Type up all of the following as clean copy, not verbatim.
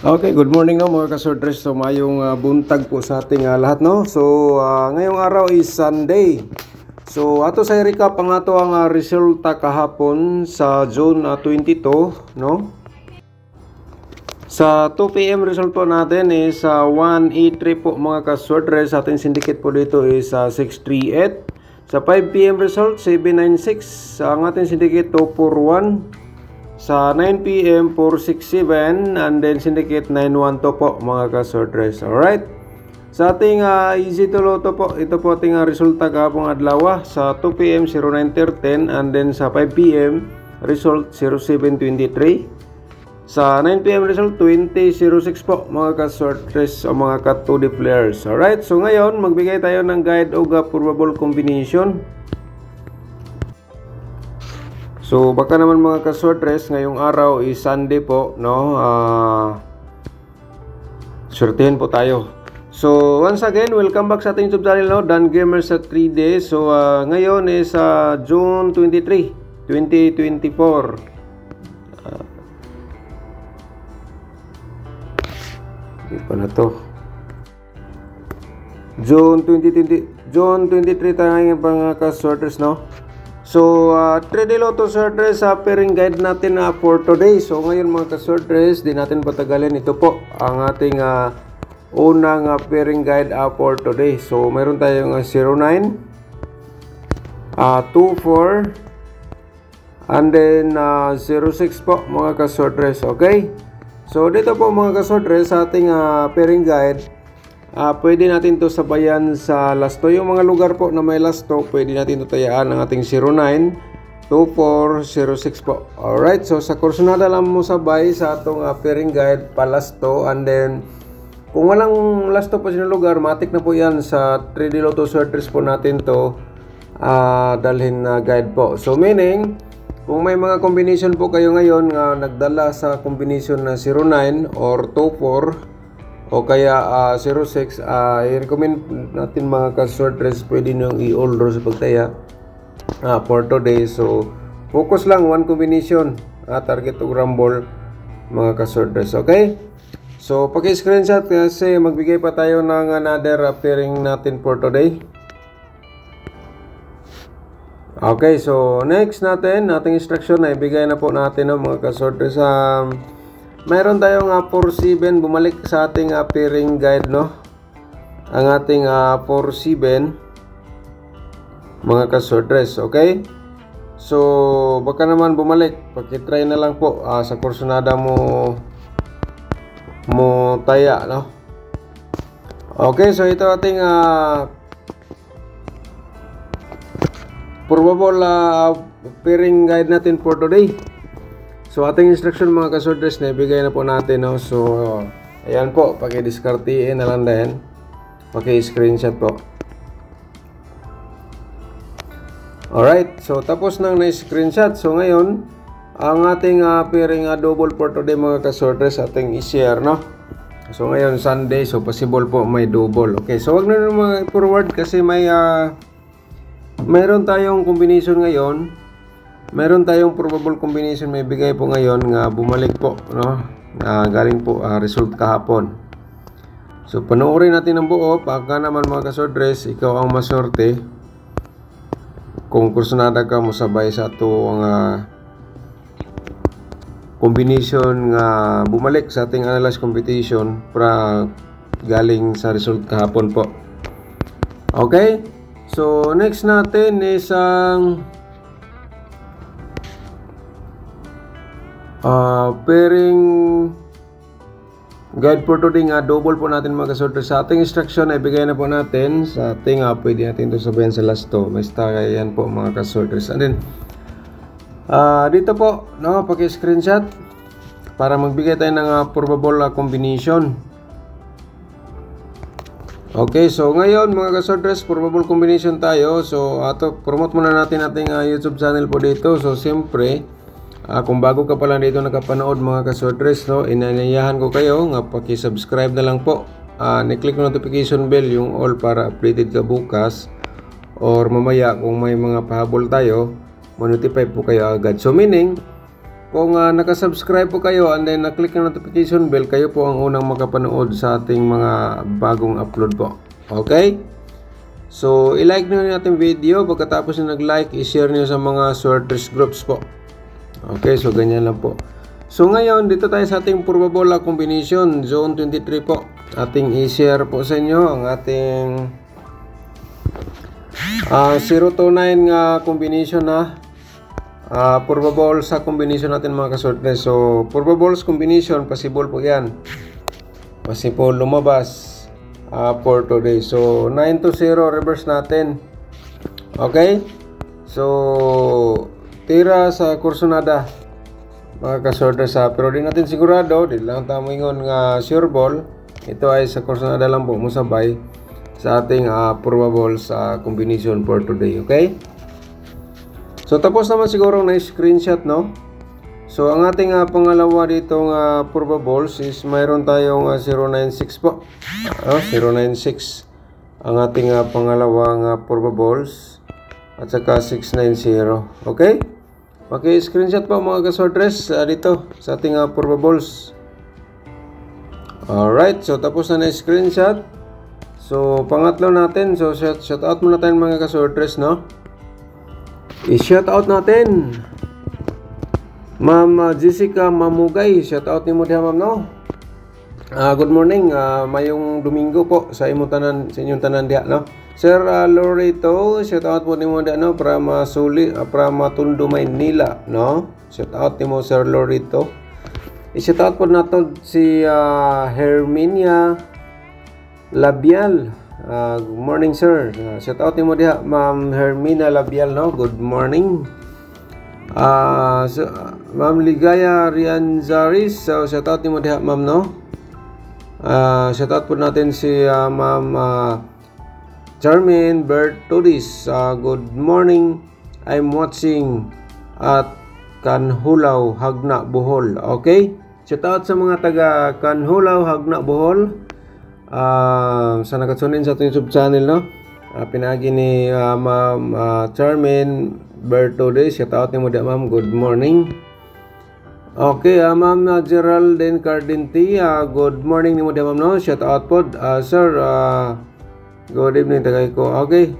Okay, good morning no mga kasordres. So mayong buntag po sa ating lahat no. So ngayong araw is Sunday. So ato sa recap ang ato ang resulta kahapon sa June 22 no. Sa 2 PM result po natin is 183 po mga kasordres. Sa ating syndicate po dito is 638. Sa 5 PM result 796. Ang ating syndicate 241. Sa 9 PM 467 and then syndicate 912 po mga kasordres. Alright. Sa ating easy to loto po, ito po ating resulta kahapong adlaw. Sa 2 PM 0910 and then sa 5 PM result 0723. Sa 9 PM result 2006 po mga kasordres o mga ka-2D players. Alright. So ngayon magbigay tayo ng guide o probable combination. So baka naman mga kasordres, ngayong araw is Sunday po, no? Swertihin po tayo. So once again, welcome back sa ating YouTube channel, no? Dan Gamers sa 3D. So ngayon is June 23, 2024. Hindi pa na to. June 23 tayo ngayon mga kasordres, no? So, 3D Lotto Sortres pairing guide natin for today. So, ngayon mga ka-sortres, di natin patagalin. Ito po ang ating unang pairing guide for today. So, meron tayong 09, 24, and then 06 po mga ka-sortres. Okay? So, dito po mga ka-sortres sa ating pairing guide. Pwede natin to sabayan sa lasto. Yung mga lugar po na may lasto, pwede natin to tayaan ng ating 09, 24, 06 po. Alright, so sa kursunada lang mo sabay sa atong pairing guide pa lasto. And then, kung walang lasto po sa lugar, matik na po yan sa 3D Lotto Sortres po natin to dalhin na guide po. So meaning, kung may mga combination po kayo ngayon nga nagdala sa combination na 09 or 24, o kaya 06, i-recommend natin mga kasordres, pwede nyo i-all draw sa pagtaya for today. So, focus lang, one combination, target to rumble mga kasordres, okay? So, paki-screenshot kasi magbigay pa tayo ng another pairing natin for today. Okay, so next natin, ating instruction na ibigay na po natin mga kasordres. Mayroon tayong 47, bumalik sa ating pairing guide, no? Ang ating 47 mga kasordres, okay? So, baka naman bumalik, pakitry na lang po sa kursunada mo taya, no? Okay, so ito ating probable pairing guide natin for today. So ating instruction mga kasordres na ibigay na po natin, no? So ayan po, paki-discartiin na lang din, paki-screenshot po. Alright, so tapos nang na-screenshot. So ngayon ang ating pairing double for today mga kasordres ating i-share, no? So ngayon Sunday, so possible po may double. Okay, so wag na naman forward kasi may mayroon tayong combination ngayon. Meron tayong probable combination may bigay po ngayon nga bumalik po, no? Galing po result kahapon. So panoorin natin ang buo. Pagka naman mga kasordres, ikaw ang maswerte kung kursunada ka mo sabay sa ito ang combination nga bumalik sa ating analyze competition para galing sa result kahapon po. Okay? So next natin is ang pairing guide for today nga double po natin mga kasordres. Sa ating instruction ay bigay na po natin sa ating pwede natin ito sabihin sa lasto. Basta yan po mga kasordres. And then dito po, no, paki-screenshot para magbigay tayo ng probable combination. Okay, so ngayon mga kasordres, probable combination tayo. So promote muna natin ating YouTube channel po dito. So siyempre kung bago ka pala dito nakapanood mga kasordres, no, inanayahan ko kayo nga paki-subscribe na lang po. Ni-click notification bell yung all para updated ka bukas or mamaya kung may mga pahabol tayo, ma-notify po kayo agad. So meaning kung nakasubscribe po kayo and then na-click ang notification bell, kayo po ang unang makapanood sa ating mga bagong upload po. Okay? So, i-like nyo natin video. Pagkatapos nyo nag-like, i-share nyo sa mga sorters groups po. Okay, so ganyan lang po. So ngayon, dito tayo sa ating purba-bola combination, zone 23 po. Ating i-share po sa inyo ang ating 0 to 9 combination na purba ball sa combination natin mga kasortes. So, purba balls combination, possible po yan. Possible lumabas for today. So, 9 to 0 reverse natin. Okay? So, tira sa kursonada mga kasortes. Pero di natin sigurado, di lang tamo ingon nga sure ball. Ito ay sa kursonada lang po musabay sa ating purba ball sa combination for today. Okay? So, tapos naman siguro na screenshot, no? So, ang ating pangalawa ditong purba balls is mayroon tayong 096 po. 096 ang ating pangalawang purba balls at saka 690. Okay? Paki-screenshot po mga kasortres dito sa ating purba balls. Alright, so tapos na screenshot. So, pangatlo natin. So, shout out muna tayo mga kasortres, no? I-shout out natin Ma'am Jessica Mamugay. Shout out ni mo diha, ma'am, no? Good morning. Mayong Domingo po sa inyong tanan diha, no? Sir Lorito, shout out po ni mo diha, no? Para Matundo, Maynila, no? Shout out ni mo, Sir Lorito. I-shout out po nato si Herminia Labial. Good morning, sir. Shout out ni mo diha, Ma'am Herminia Labial, no? Good morning. Ma'am Ligaya Rianzaris, so shout out ni mo diha, ma'am, no? Shout out po natin si Ma'am Charmaine Bertudis. Good morning. I'm watching at Kanhulaw, Hagna, Bohol. Okay? Shout out sa mga taga Kanhulaw, Hagna, Bohol. Sa nakatsunin sa ating YouTube channel, no? Pinagi ni Ma'am Charmaine Bertudis. Shout out ni mo diha, ma'am. Good morning. Okay, Ma'am Geraldine Cardinti, good morning ni mo diha, ma'am, no? Shout out po. Sir, good evening tagay ko. Okay.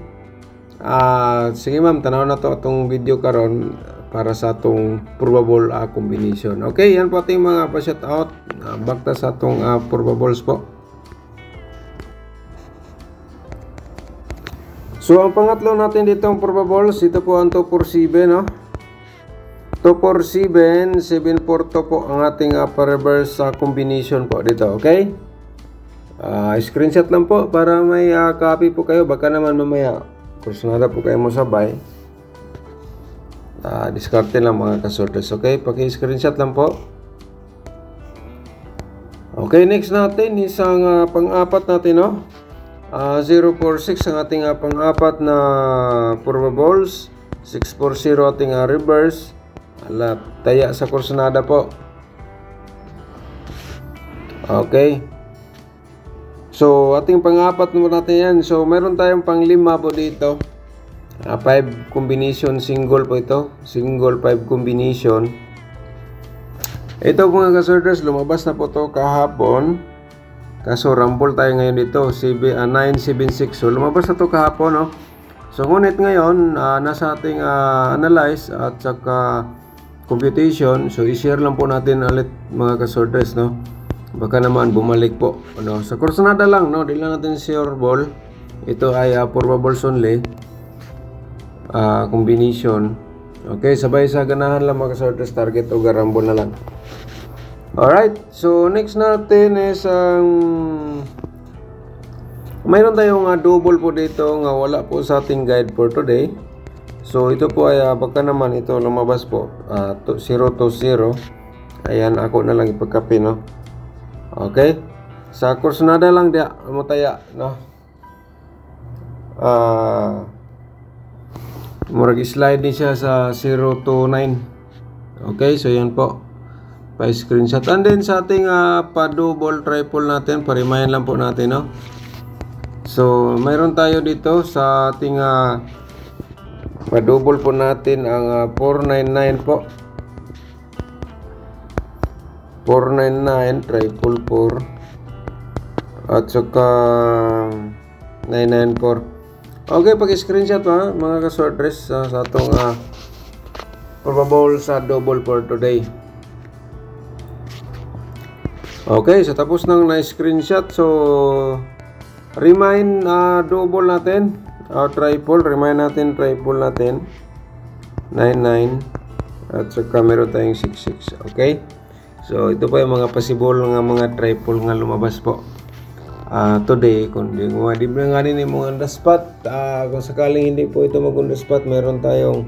Sige, ma'am, tanaw na to atong video karon para sa atong purba ball combination. Okay, yan po ating mga pa-shout out. Bakta sa atong purba balls po. So, ang pangatlo natin dito ang purba balls, ito po ang 247, no? 247, 742 po ang ating pa-reverse combination po dito, okay? Screenshot lang po para may copy po kayo. Baka naman mamaya, personada po kayo mo sabay. Discarte lang mga kasortes, okay? Paki-screenshot lang po. Okay, next natin, isang pang-apat natin, no? 046 ang ating pang-apat na purba balls. 640 ating reverse. Taya sa kursonada po. Okay. So, ating pang-apat natin yan. So, meron tayong pang-5 po dito. 5 combination, single po ito. Single 5 combination. Ito mga kasorters, lumabas na po to kahapon. Kaso rumble tayo ngayon dito, 976. So lumabas na to kahapon, no? So ngunit ngayon, nasa ating analyze at saka computation. So i-share lang po natin ulit mga kasorters, no? Baka naman bumalik po, ano? Sa kursonada lang, no? Di lang natin sure ball. Ito ay purba balls only. Combination. Okay, sabay sa ganahan lang mga kasorters, target o rumble na lang. Alright, so next natin is mayroon tayong double po dito nga wala po sa ating guide for today. So ito po ay baka naman ito lumabas po 0 to 0. Ayan, ako na lang ipagkapi, no? Okay, sa kursonada lang dia mutaya, no? Murag slide din siya sa 0 to 9. Okay, so yan po. Pa-screenshot. And then sa ating pa-double triple natin, parimayan lang po natin, no? So, mayroon tayo dito sa ating pa-double po natin ang 499 po. 499, triple 4, at saka 994. Okay, pag-screenshot mga ka-sortress sa atong probable sa double for today. Okay, so tapos nang na-screenshot, so remind double natin, triple, remind natin triple natin 99, at saka meron tayong 66. Okay, so ito po yung mga possible nga mga triple nga lumabas po today. Kung di nga din yung mga on the spot, kung sakaling hindi po ito mag on the spot, meron tayong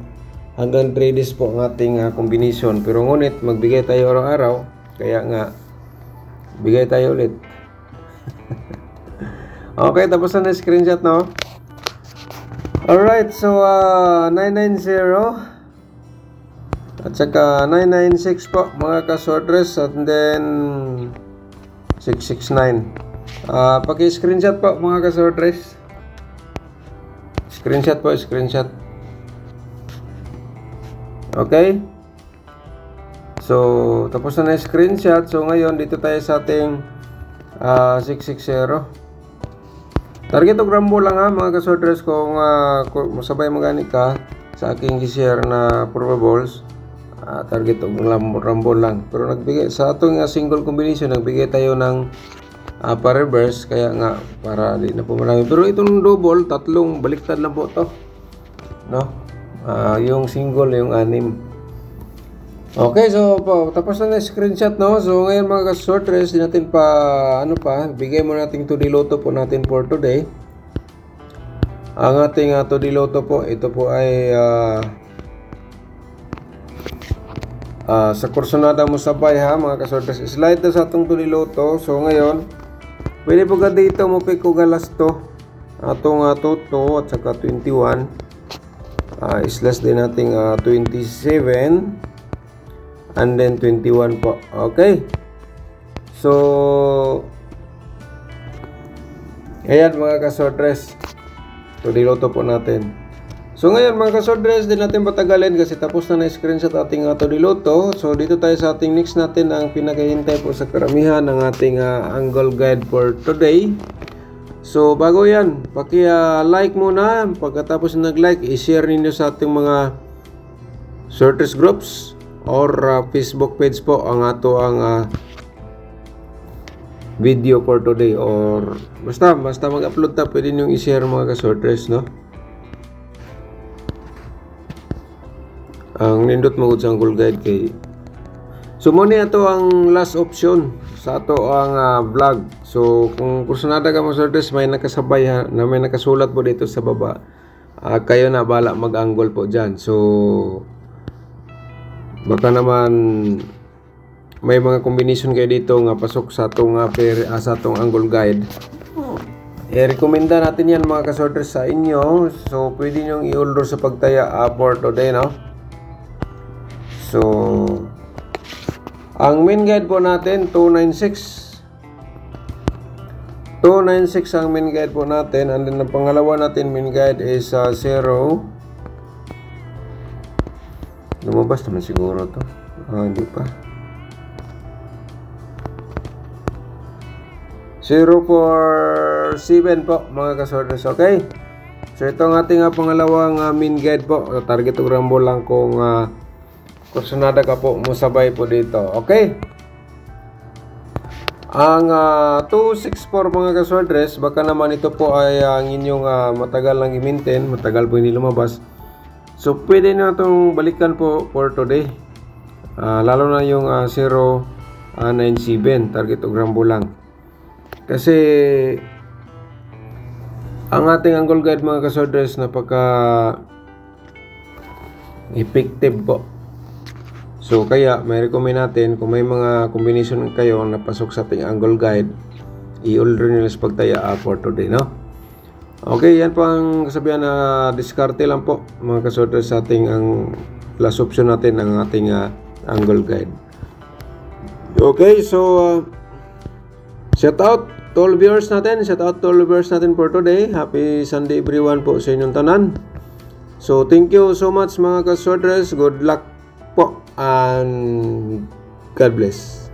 hanggang 3 days po ang ating combination. Pero ngunit magbigay tayo araw-araw, kaya nga bigay tayo ulit. Okay, tapos na screenshot, no? Alright, so 990 at saka 996 po mga ka-sortress, and then 669. Paki-screenshot po mga ka-sortress. Screenshot po, screenshot. Okay? So, tapos na screenshot. So, ngayon, dito tayo sa ating 660. Target o grambo lang mga ka-sortress, kung masabay magani ka sa aking share na probables. Target o grambo lang. Pero nagbigay sa atong single combination, nagbigay tayo ng pa-reverse, kaya nga para di na po marami. Pero itong double, tatlong baliktad lang po to, no? Yung single, yung 6. Okay, so tapos na screenshot, no? So ngayon mga ka-sortress, di natin bigay mo natin to Loto po natin for today. Ang ating to Loto po, ito po ay sa kursonada mo sabay mga ka-sortress. Slide na sa atong to Loto. So ngayon, pwede po ka dito mo pick ko galas to. Atong toto at saka 21. Slash din nating 27. And then 21 po. Okay. So ayan mga ka-sortress, to Loto po natin. So ngayon mga ka-sortress, din natin patagalin kasi tapos na screenshot ating to Loto. So dito tayo sa ating next natin, ang pinakahintay po sa karamihan ng ating angle guide for today. So bago yan, paki-like muna. Pagkatapos nag-like, i-share ninyo sa ating mga sortress groups or Facebook page po ang ato ang video for today, or basta mag-upload ta, pwede nyo i-share mga ka-sortress, no? Ang nindot magud sa angle guide kay so muna ito ang last option sa ato ang vlog. So kung kursunada ka mga sortress, may nakasabay na may nakasulat po dito sa baba, kayo na bala mag-angle po dyan. So baka naman may mga combination kayo dito nga pasok sa atong sa atong angle guide. I-recommenda natin yan mga ka-sortress sa inyo. So pwede nyo i-order sa pagtaya for today, no? So ang main guide po natin 296 ang main guide po natin, and then ang pangalawa natin main guide is 0. Lumabas naman siguro to. Hindi pa. 047 po mga ka-sortress. Okay. So ito ang ating pangalawang main guide po. Target o rambo lang kung kursunada ka po, musabay po dito. Okay. Ang 264 mga ka-sortress, baka naman ito po ay ang inyong matagal lang i-maintain, matagal po hindi lumabas. So pwede na itong balikan po for today, lalo na yung 097, target o grambo lang. Kasi ang ating angle guide mga ka-sortress, napaka effective po. So kaya may recommend natin, kung may mga combination kayo na pasok sa ating angle guide, i-order nyo sa pagtaya for today, no? Okay, yan po ang kasabihan na diskarte lang po mga ka-sortress sa ating ang last option natin, ang ating angle guide. Okay, so shout out to all viewers natin, for today. Happy Sunday everyone po sa inyong tanan. So thank you so much mga ka-sortress. Good luck po and God bless.